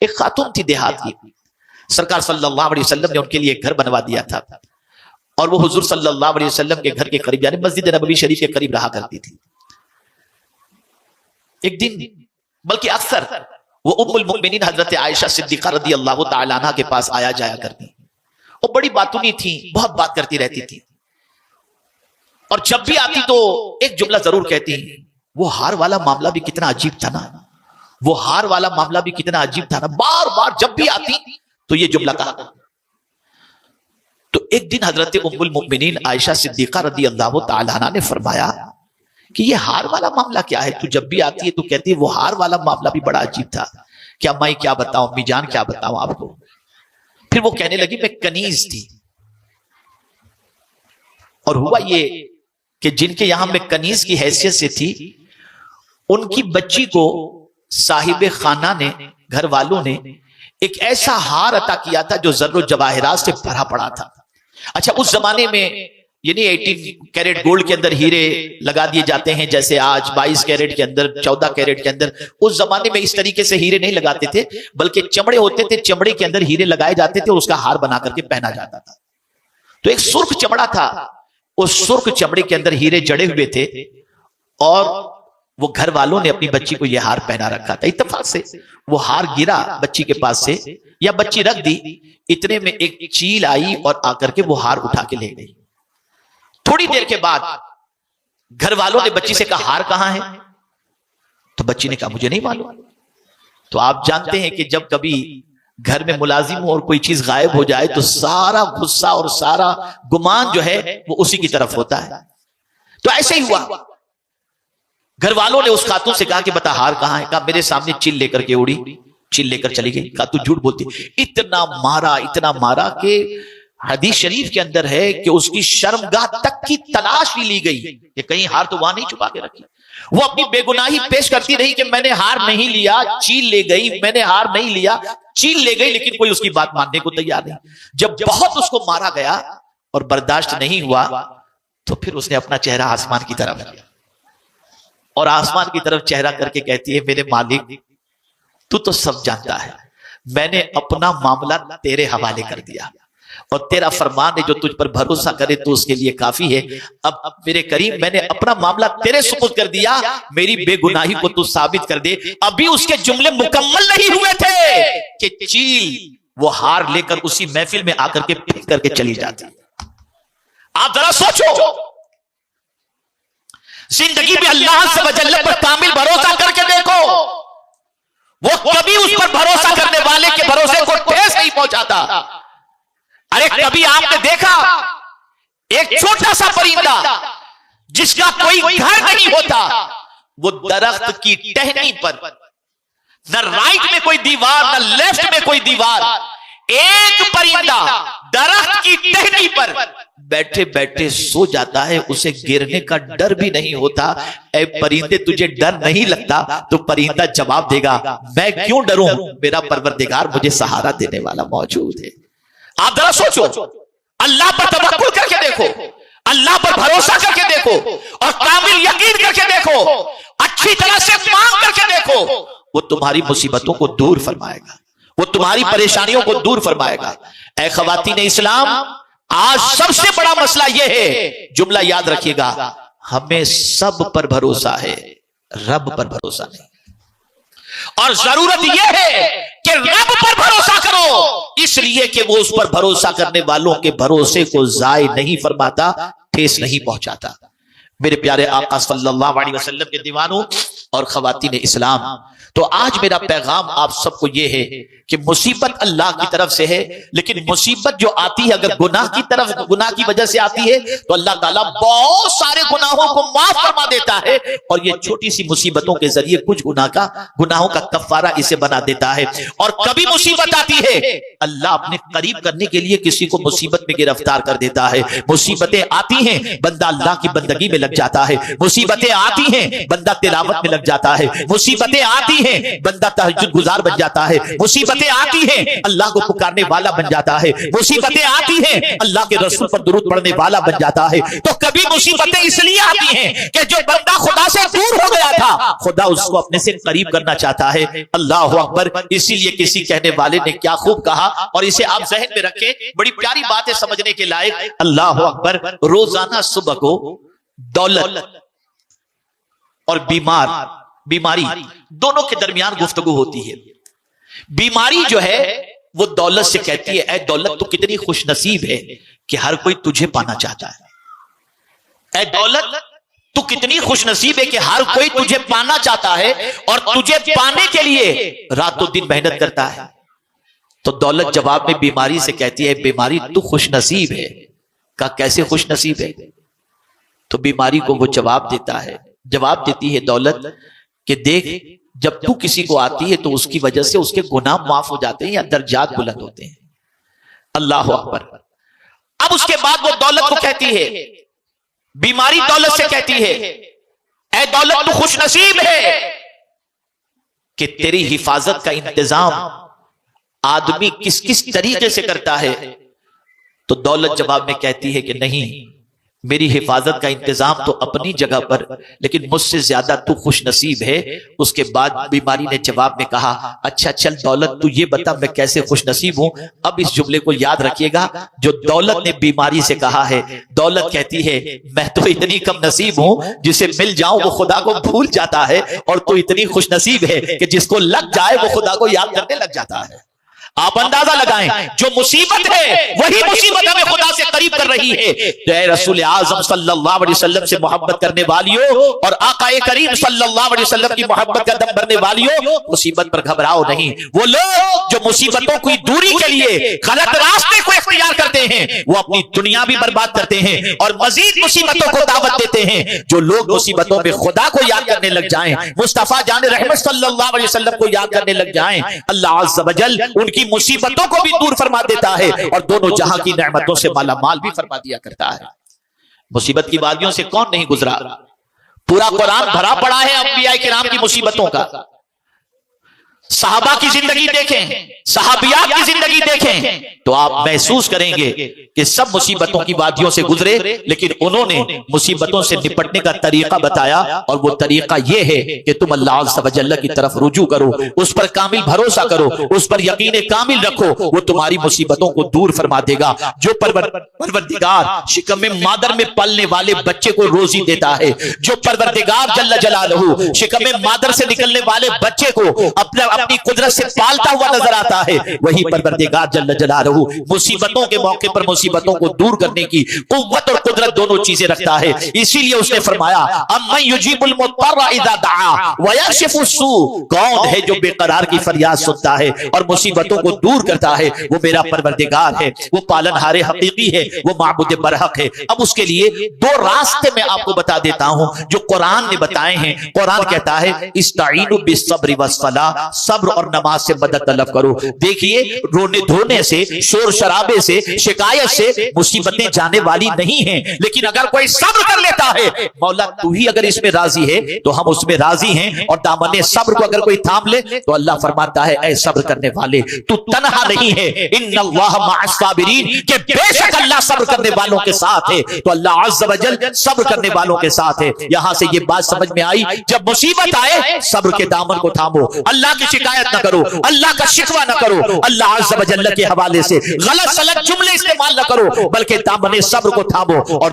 ایک خاتون تھی دیہات کی، سرکار صلی اللہ علیہ وسلم نے ان کے لیے ایک گھر بنوا دیا تھا، اور وہ حضور صلی اللہ علیہ وسلم کے گھر کے قریب یعنی مسجد نبوی شریف کے قریب رہا کرتی تھی۔ ایک دن بلکہ اکثر وہ ام المؤمنین حضرت عائشہ صدیقہ رضی اللہ تعالی عنہ کے پاس آیا جایا کرتی، وہ بڑی باتونی تھی، بہت بات کرتی رہتی تھی، اور جب بھی آتی تو ایک جملہ ضرور کہتی، وہ ہار والا معاملہ بھی کتنا عجیب تھا نا، وہ ہار والا معاملہ بھی کتنا عجیب تھا نا، بار بار جب بھی آتی تو یہ جملہ کہا۔ تو ایک دن حضرت ام المؤمنین عائشہ صدیقہ رضی اللہ تعالی عنہ نے فرمایا کہ یہ ہار والا معاملہ کیا ہے، تو جب بھی آتی ہے تو کہتی ہے وہ ہار والا معاملہ بھی بڑا عجیب تھا، کیا میں کیا بتاؤں امی جان، کیا بتاؤں آپ کو۔ پھر وہ کہنے لگی میں کنیز تھی، اور ہوا یہ کہ جن کے یہاں میں کنیز کی حیثیت سے تھی، ان کی بچی کو صاحب خانہ نے، گھر والوں نے ایک ایسا ہار عطا کیا تھا جو زر و جواہرات سے بھرا پڑا تھا۔ اچھا اس زمانے میں یعنی 18 کیرٹ گولڈ کے اندر ہیرے لگا دیے جاتے ہیں جیسے آج 22 کیرٹ کے اندر، 14 کیرٹ کے اندر، اس زمانے میں اس طریقے سے ہیرے نہیں لگاتے تھے، بلکہ چمڑے ہوتے تھے، چمڑے کے اندر ہیرے لگائے جاتے تھے اور اس کا ہار بنا کر کے پہنا جاتا تھا۔ تو ایک سرخ چمڑا تھا، اس سرخ چمڑے کے اندر ہیرے جڑے ہوئے تھے، اور وہ گھر والوں نے اپنی بچی کو یہ ہار پہنا رکھا تھا۔ اتفاق سے وہ ہار گرا بچی کے پاس سے، یا بچی رکھ دی، اتنے میں ایک چیل آئی اور آ کر کے وہ ہار اٹھا کے لے گئی۔ تھوڑی دیر کے بعد گھر والوں نے بچی سے کہا ہار کہاں ہے؟ تو بچی نے کہا مجھے نہیں معلوم۔ تو آپ جانتے ہیں کہ جب کبھی گھر میں ملازم ہو اور کوئی چیز غائب ہو جائے تو سارا غصہ اور سارا گمان جو ہے وہ اسی کی طرف ہوتا ہے۔ تو ایسے ہی ہوا، گھر والوں نے اس خاتون سے کہا کہ بتا ہار کہاں ہے؟ کہا میرے سامنے چل لے کر کے اڑی، چل لے کر چلی گئی۔ کہا تو جھوٹ بولتی۔ اتنا مارا کہ حدیث شریف کے اندر ہے کہ اس کی شرمگاہ تک کی تلاش بھی لی گئی کہ کہیں ہار تو وہاں نہیں چھپا کے رکھی۔ وہ اپنی بے گناہی پیش کرتی رہی کہ میں نے ہار نہیں لیا، چیل لے گئی، میں نے ہار نہیں لیا، چیل لے گئی، لیکن کوئی اس کی بات ماننے کو تیار نہیں۔ جب بہت اس کو مارا گیا اور برداشت نہیں ہوا تو پھر اس نے اپنا چہرہ آسمان کی طرف کیا، اور آسمان کی طرف چہرہ کر کے کہتی ہے میرے مالک تو سب جانتا ہے، میں نے اپنا معاملہ تیرے حوالے کر دیا، اور تیرا فرمان ہے جو تجھ پر بھروسہ کرے تو اس کے لیے کافی ہے۔ اب میرے کریم میں نے اپنا معاملہ تیرے سپرد کر دیا، میری بے گناہی کو تو ثابت کر دے۔ ابھی اس کے جملے مکمل نہیں ہوئے تھے کہ چیل وہ ہار لے کر اسی محفل میں آ کر کے پھینک کر کے چلی جاتی۔ آپ ذرا سوچو، زندگی میں اللہ عز و جل پر کامل بھروسہ کر کے دیکھو، وہ کبھی اس پر بھروسہ کرنے والے کے بھروسے کو ٹھیس نہیں پہنچاتا۔ ارے کبھی آپ نے دیکھا ایک چھوٹا سا پرندہ جس کا کوئی گھر نہیں ہوتا، وہ درخت کی ٹہنی پر، نہ رائٹ میں کوئی دیوار نہ لیفٹ میں کوئی دیوار، ایک پرندہ درخت کی ٹہنی پر بیٹھے بیٹھے سو جاتا ہے، اسے گرنے کا ڈر بھی نہیں ہوتا۔ اے پرندے تجھے ڈر نہیں لگتا؟ تو پرندہ جواب دے گا میں کیوں ڈروں، میرا پروردگار مجھے سہارا دینے والا موجود ہے۔ آپ ذرا سوچو، اللہ پر توکل کر کے دیکھو، اللہ پر بھروسہ کر کے دیکھو، اور کامل یقین کر کے دیکھو، اچھی طرح سے مانگ کر کے دیکھو، وہ تمہاری مصیبتوں کو دور فرمائے گا، وہ تمہاری پریشانیوں کو دور فرمائے گا۔ اے خواتین اسلام، آج سب سے بڑا مسئلہ یہ ہے، جملہ یاد رکھیے گا، ہمیں سب پر بھروسہ ہے، رب پر بھروسہ نہیں۔ اور ضرورت یہ ہے کہ رب پر بھروسہ کرو، اس لیے کہ وہ اس پر بھروسہ کرنے والوں کے بھروسے کو ضائع نہیں فرماتا، ٹھیس نہیں پہنچاتا۔ میرے پیارے آقا صلی اللہ علیہ وسلم کے دیوانوں اور خواتین اسلام، تو آج میرا پیغام آپ سب کو یہ ہے کہ مصیبت اللہ کی طرف سے ہے، لیکن مصیبت جو آتی ہے اگر گناہ کی طرف، گناہ کی وجہ سے آتی ہے تو اللہ تعالیٰ بہت سارے گناہوں کو معاف فرما دیتا ہے، اور یہ چھوٹی سی مصیبتوں کے ذریعے کچھ گناہوں کا کفارہ اسے بنا دیتا ہے۔ اور کبھی مصیبت آتی ہے، اللہ اپنے قریب کرنے کے لیے کسی کو مصیبت میں گرفتار کر دیتا ہے۔ مصیبتیں آتی ہیں، بندہ اللہ کی بندگی میں لگ جاتا ہے، مصیبتیں آتی ہیں، بندہ تلاوت میں لگ جاتا ہے، مصیبتیں آتی ہیں بندہ تہجد گزار بن جاتا ہے، مصیبتیں آتی ہیں اللہ کو پکارنے والا بن جاتا ہے، مصیبتیں آتی ہیں اللہ کے رسول پر درود پڑھنے والا بن جاتا ہے۔ تو کبھی مصیبتیں اس لیے آتی ہیں کہ جو بندہ خدا سے دور ہو گیا تھا خدا اس کو اپنے سے قریب کرنا چاہتا ہے۔ اللہ اکبر۔ اسی لیے کسی کہنے والے نے کیا خوب کہا، اور اسے آپ ذہن میں رکھیں، بڑی پیاری بات ہے سمجھنے کے لائق۔ اللہ اکبر۔ روزانہ صبح کو دولت اور بیماری دونوں کے درمیان گفتگو ہوتی ہے۔ بیماری جو ہے وہ دولت سے کہتی ہے اے دولت تو کتنی خوش نصیب ہے کہ ہر کوئی تجھے پانا چاہتا ہے، اے دولت تو کتنی خوش نصیب ہے کہ ہر کوئی تجھے پانا چاہتا ہے اور تجھے پانے کے لیے رات و دن محنت کرتا ہے۔ تو دولت جواب میں بیماری سے کہتی ہے بیماری تو خوش نصیب ہے۔ کہا کیسے خوش نصیب ہے؟ تو بیماری کو وہ جواب دیتی ہے دولت کہ دیکھ جب تو کسی کو آتی ہے تو اس کی وجہ سے اس کے گناہ معاف ہو جاتے ہیں یا درجات بلند ہوتے ہیں۔ اللہ اکبر۔ اب اس کے بعد وہ دولت کو کہتی ہے، بیماری دولت سے کہتی ہے اے دولت تو خوش نصیب ہے کہ تیری حفاظت کا انتظام آدمی کس کس طریقے سے کرتا ہے۔ تو دولت جواب میں کہتی ہے کہ نہیں، میری حفاظت کا انتظام تو اپنی جگہ پر، لیکن مجھ سے زیادہ تو خوش نصیب ہے۔ اس کے بعد بیماری نے جواب میں کہا اچھا چل دولت تو یہ بتا میں کیسے خوش نصیب ہوں۔ اب اس جملے کو یاد رکھیے گا جو دولت نے بیماری سے کہا ہے۔ دولت کہتی ہے میں تو اتنی کم نصیب ہوں جسے مل جاؤں وہ خدا کو بھول جاتا ہے، اور تو اتنی خوش نصیب ہے کہ جس کو لگ جائے وہ خدا کو یاد کرنے لگ جاتا ہے۔ آپ اندازہ لگائیں جو مصیبت ہے وہی مصیبت ہمیں خدا سے قریب کر رہی ہے۔ تو اے رسول اعظم صلی اللہ علیہ وسلم سے محبت کرنے والیوں اور آقا کریم صلی اللہ علیہ وسلم کی محبت کا دم بھرنے والیوں، مصیبت پر گھبراؤ نہیں۔ وہ لوگ جو مصیبتوں کی دوری کے لیے غلط راستے کو اختیار کرتے ہیں وہ اپنی دنیا بھی برباد کرتے ہیں اور مزید مصیبتوں کو دعوت دیتے ہیں۔ جو لوگ مصیبتوں میں خدا کو یاد کرنے لگ جائیں، مصطفیٰ جان رحمت صلی اللہ علیہ وسلم کو یاد کرنے لگ جائیں، اللہ عز و جل ان کی مصیبتوں کو بھی دور فرما دیتا ہے اور دونوں جہاں کی نعمتوں سے مالا مال بھی فرما دیا کرتا ہے۔ مصیبت کی وادیوں سے کون نہیں گزرا؟ پورا قرآن بھرا پڑا ہے انبیاء کرام کی مصیبتوں کا۔ صحابہ کی زندگی دیکھیں، صحابیات کی زندگی دیکھیں تو آپ محسوس کریں گے کہ سب مصیبتوں کی وادیوں سے گزرے، لیکن انہوں نے مصیبتوں سے نپٹنے کا طریقہ بتایا، اور وہ طریقہ یہ ہے کہ تم اللہ عز و جل کی طرف رجوع کرو، اس پر کامل بھروسہ کرو، اس پر یقین کامل رکھو، وہ تمہاری مصیبتوں کو دور فرما دے گا۔ جو پروردگار شکم مادر میں پلنے والے بچے کو روزی دیتا ہے، جو پروردگار جل جلالہ شکم مادر سے نکلنے والے بچے کو اپنی قدرت سے پالتا ہوا نظر آتا ہے، وہی پروردگار جل جلالہ مصیبتوں کے موقع پر مصیبتوں کو دور کرنے کی قوت اور قدرت دونوں چیزیں رکھتا ہے۔ اسی لیے اس نے فرمایا امن یجیب المضطر اذا دعا ویکشف السوء، کون ہے جو بے قرار کی فریاد سنتا ہے اور مصیبتوں کو دور کرتا ہے؟ وہ میرا پروردگار ہے، وہ پالنہار حقیقی ہے، وہ معبود برحق ہے۔ اب اس کے لیے دو راستے میں آپ کو بتا دیتا ہوں جو قرآن نے بتائے ہیں۔ قرآن کہتا ہے استعینوا بالصبر والصلاۃ، صبر اور نماز سے مدد طلب کرو۔ دیکھیے رونے دھونے سے، شور شرابے سے، شکایت سے مصیبتیں جانے والی نہیں ہیں، لیکن اگر کوئی صبر کر لیتا ہے مولا تو ہی اگر اس میں راضی ہے تو ہم اس میں راضی ہیں، اور دامن صبر کو اگر کوئی تھام لے تو اللہ فرماتا ہے اے صبر کرنے والے تو تنہا نہیں ہے، ان اللہ مع الصابرین، کہ بے شک اللہ صبر کرنے والوں کے ساتھ ہے۔ تو اللہ عز و جل صبر کرنے والوں کے ساتھ ہے۔ یہاں سے یہ بات سمجھ میں آئی جب مصیبت آئے صبر کے دامن کو تھامو، اللہ کی شکایت نہ کرو، اللہ کا شکوہ نہ کرو، اللہ عز و جل کے حوالے سے غلط سلط جملے استعمال نہ کرو، بلکہ دامن صبر کو تھامو۔ اور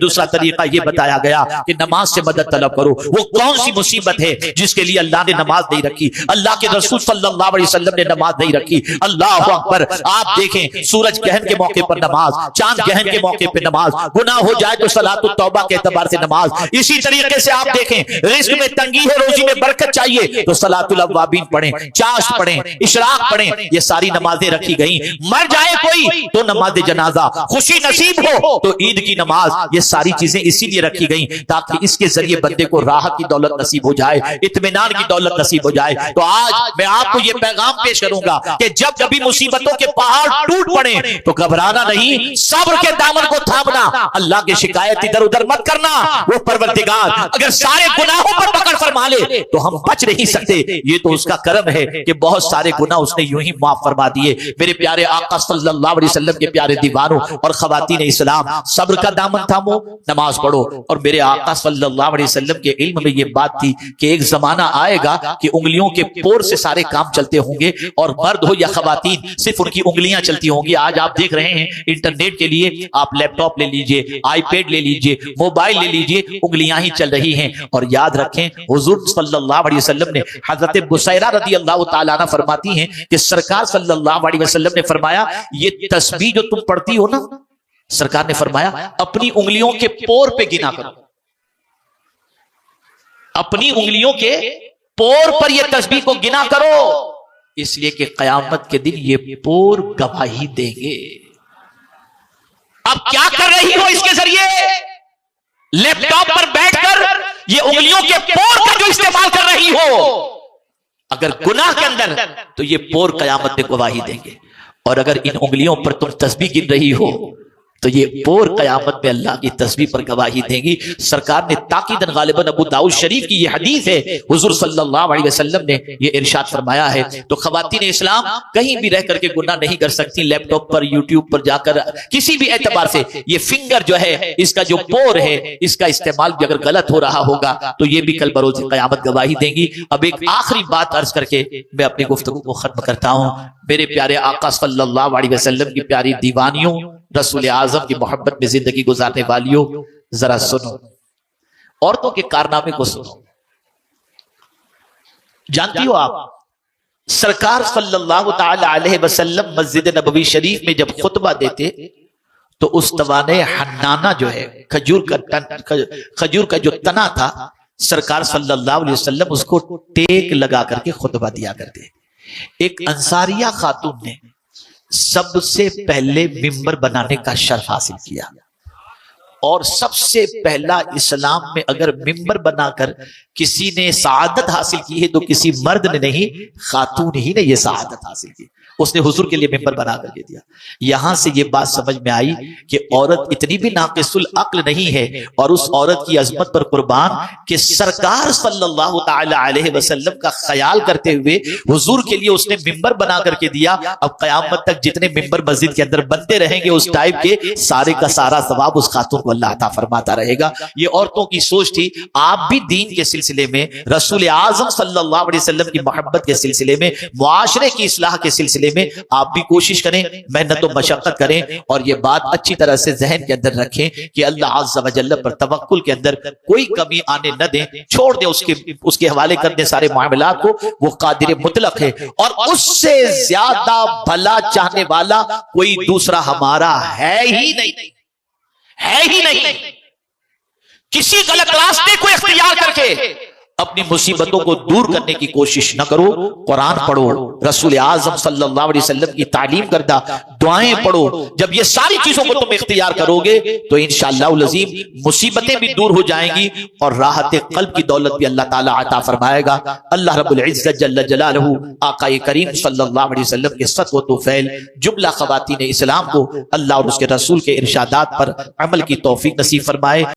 دوسرا طریقہ یہ بتایا گیا کہ نماز سے مدد طلب کرو۔ وہ کون سی مصیبت ہے جس کے لیے اللہ نے نماز نہیں رکھی؟ اللہ کے رسول صلی اللہ علیہ وسلم نے نماز نہیں رکھی۔ اللہ اکبر۔ آپ دیکھیں سورج گرہن کے موقع پر نماز، چاند گرہن کے موقع پر نماز، گناہ ہو جائے تو صلاۃ التوبہ کے اعتبار سے نماز۔ اسی طریقے سے آپ دیکھیں رزق میں تنگی ہے، روزی میں برکت چاہیے تو صلاۃ الاوابین پڑھیں، چاشت پڑھیں، اشراق پڑھیں، یہ ساری نمازیں رکھی گئیں۔ مر جائے کوئی تو نماز جنازہ، خوشی نصیب ہو تو عید کی نماز، یہ ساری چیزیں اسی لیے رکھی گئیں تاکہ اس کے ذریعے بندے کو راحت کی دولت نصیب ہو جائے، اطمینان کی دولت نصیب ہو جائے۔ تو آج میں آپ کو یہ پیغام پیش کروں گا کہ جب کبھی مصیبتوں کے پہاڑ ٹوٹ پڑے تو گھبرانا نہیں، صبر کے دامن کو تھامنا، اللہ کی شکایت ادھر ادھر مت کرنا۔ وہ پروردگار اگر سارے گناہوں پر پکڑ فرما لے تو ہم بچ نہیں سکتے، یہ تو اس کا کرم ہے کہ بہت سارے گناہ اس نے یوں ہی معاف فرما دیے۔ میرے پیارے آقا صلی اللہ علیہ وسلم کے پیارے دیوانوں اور خواتین اسلام، صبر کا دامن تھامو، نماز پڑھو۔ اور میرے آقا صلی اللہ علیہ وسلم کے علم میں یہ بات تھی کہ ایک زمانہ آئے گا کہ انگلیوں کے پور سے سارے کام چلتے ہوں گے، اور مرد ہو یا خواتین صرف ان کی انگلیاں چلتی ہوں گی۔ آج آپ دیکھ رہے ہیں انٹرنیٹ کے لیے آپ لیپ ٹاپ لے لیجئے، آئی پیڈ لے لیجئے، موبائل لے لیجئے، انگلیاں ہی چل رہی ہیں۔ اور یاد رکھیں حضور صلی اللہ علیہ وسلم نے، حضرت بصیرہ رضی اللہ تعالیٰ عنہ فرماتی ہیں کہ سرکار صلی اللہ علیہ وسلم نے فرمایا یہ تسبیح جو تم پڑھتی ہو نا، سرکار نے فرمایا اپنی انگلیوں کے پور پہ گنا کرو، اپنی انگلیوں کے پور پر یہ تسبیح کو گنا کرو، اس لیے کہ قیامت کے دن یہ پور گواہی دیں گے۔ اب کیا کر رہی ہو اس کے ذریعے؟ لیپ ٹاپ پر بیٹھ کر یہ انگلیوں کے پور کا جو استعمال کر رہی ہو، اگر گناہ کے اندر تو یہ پور قیامت میں گواہی دیں گے، اور اگر ان انگلیوں پر تم تسبیح گن رہی ہو تو یہ پور قیامت میں اللہ کی تسبیح پر گواہی دیں گی۔ سرکار نے تاکیدن غالباً ابو داؤد شریف کی یہ حدیث ہے، حضور صلی اللہ علیہ وسلم نے یہ ارشاد فرمایا ہے۔ تو خواتین اسلام کہیں بھی رہ کر کے گناہ نہیں کر سکتی، لیپ ٹاپ پر، یوٹیوب پر جا کر، کسی بھی اعتبار سے یہ فنگر جو ہے، اس کا جو پور ہے، اس کا استعمال بھی اگر غلط ہو رہا ہوگا تو یہ بھی کل بروز قیامت گواہی دیں گی۔ اب ایک آخری بات عرض کر کے میں اپنی گفتگو کو ختم کرتا ہوں۔ میرے پیارے آقا صلی اللہ علیہ وسلم کی پیاری دیوانیوں، رسول اعظم کی محبت میں زندگی گزارنے والیوں، ذرا سنو، عورتوں کے کارنامے کو سنو۔ جانتی ہو آپ سرکار صلی اللہ تعالی علیہ وسلم مسجد نبوی شریف میں جب خطبہ دیتے تو اس توانے حنانہ جو ہے، کھجور کا جو تنا تھا، سرکار صلی اللہ علیہ وسلم اس کو ٹیک لگا کر کے خطبہ دیا کرتے۔ ایک انصاریہ خاتون نے سب سے پہلے ممبر بنانے کا شرف حاصل کیا، اور سب سے پہلا اسلام میں اگر ممبر بنا کر کسی نے سعادت حاصل کی ہے تو کسی مرد نے نہیں، خاتون ہی نے یہ سعادت حاصل کی۔ اس نے حضور کے لیے ممبر بنا کر کے دیا۔ یہاں سے یہ بات سمجھ میں آئی کہ عورت اتنی بھی ناقص العقل نہیں ہے، اور اس عورت کی عظمت پر قربان کہ سرکار صلی اللہ تعالی علیہ وسلم کا خیال کرتے ہوئے حضور کے لیے اس نے ممبر بنا کر کے دیا۔ اب قیامت تک جتنے ممبر مسجد کے اندر بنتے رہیں گے اس ٹائپ کے، سارے کا سارا ثواب اس خاتون کو اللہ عطا فرماتا رہے گا۔ یہ عورتوں کی سوچ تھی۔ آپ بھی دین کے سلسلے میں، رسول اعظم صلی اللہ علیہ وسلم کی محبت کے سلسلے میں، معاشرے کی اصلاح کے سلسلے میں آپ بھی کوشش کریں، محنت و مشقت کریں، اور یہ بات اچھی طرح سے ذہن کے اندر رکھیں کہ اللہ عز و جل پر توکل کے اندر کوئی کمی آنے نہ دیں، چھوڑ دیں اس کے حوالے کر دیں سارے معاملات کو۔ وہ قادر مطلق ہے، اور اس سے زیادہ بھلا چاہنے والا کوئی دوسرا ہمارا ہے ہی نہیں، ہے ہی نہیں۔ کسی غلط راستے کو اختیار کر کے اپنی مصیبتوں کو دور کرنے کی کوشش نہ کرو۔ قرآن پڑھو، رسول اعظم صلی اللہ علیہ وسلم کی تعلیم کردہ دعائیں پڑھو۔ جب یہ ساری چیزوں کو تم اختیار کرو گے تو انشاءاللہ العظیم مصیبتیں بھی دور ہو جائیں گی، اور راحت قلب کی دولت بھی اللہ تعالیٰ عطا فرمائے گا۔ اللہ رب العزت جل جلالہ آقا کریم صلی اللہ علیہ وسلم کے صدق و توفیل جملہ خواتین اسلام کو اللہ اور اس کے رسول کے ارشادات پر عمل کی توفیق نصیب فرمائے۔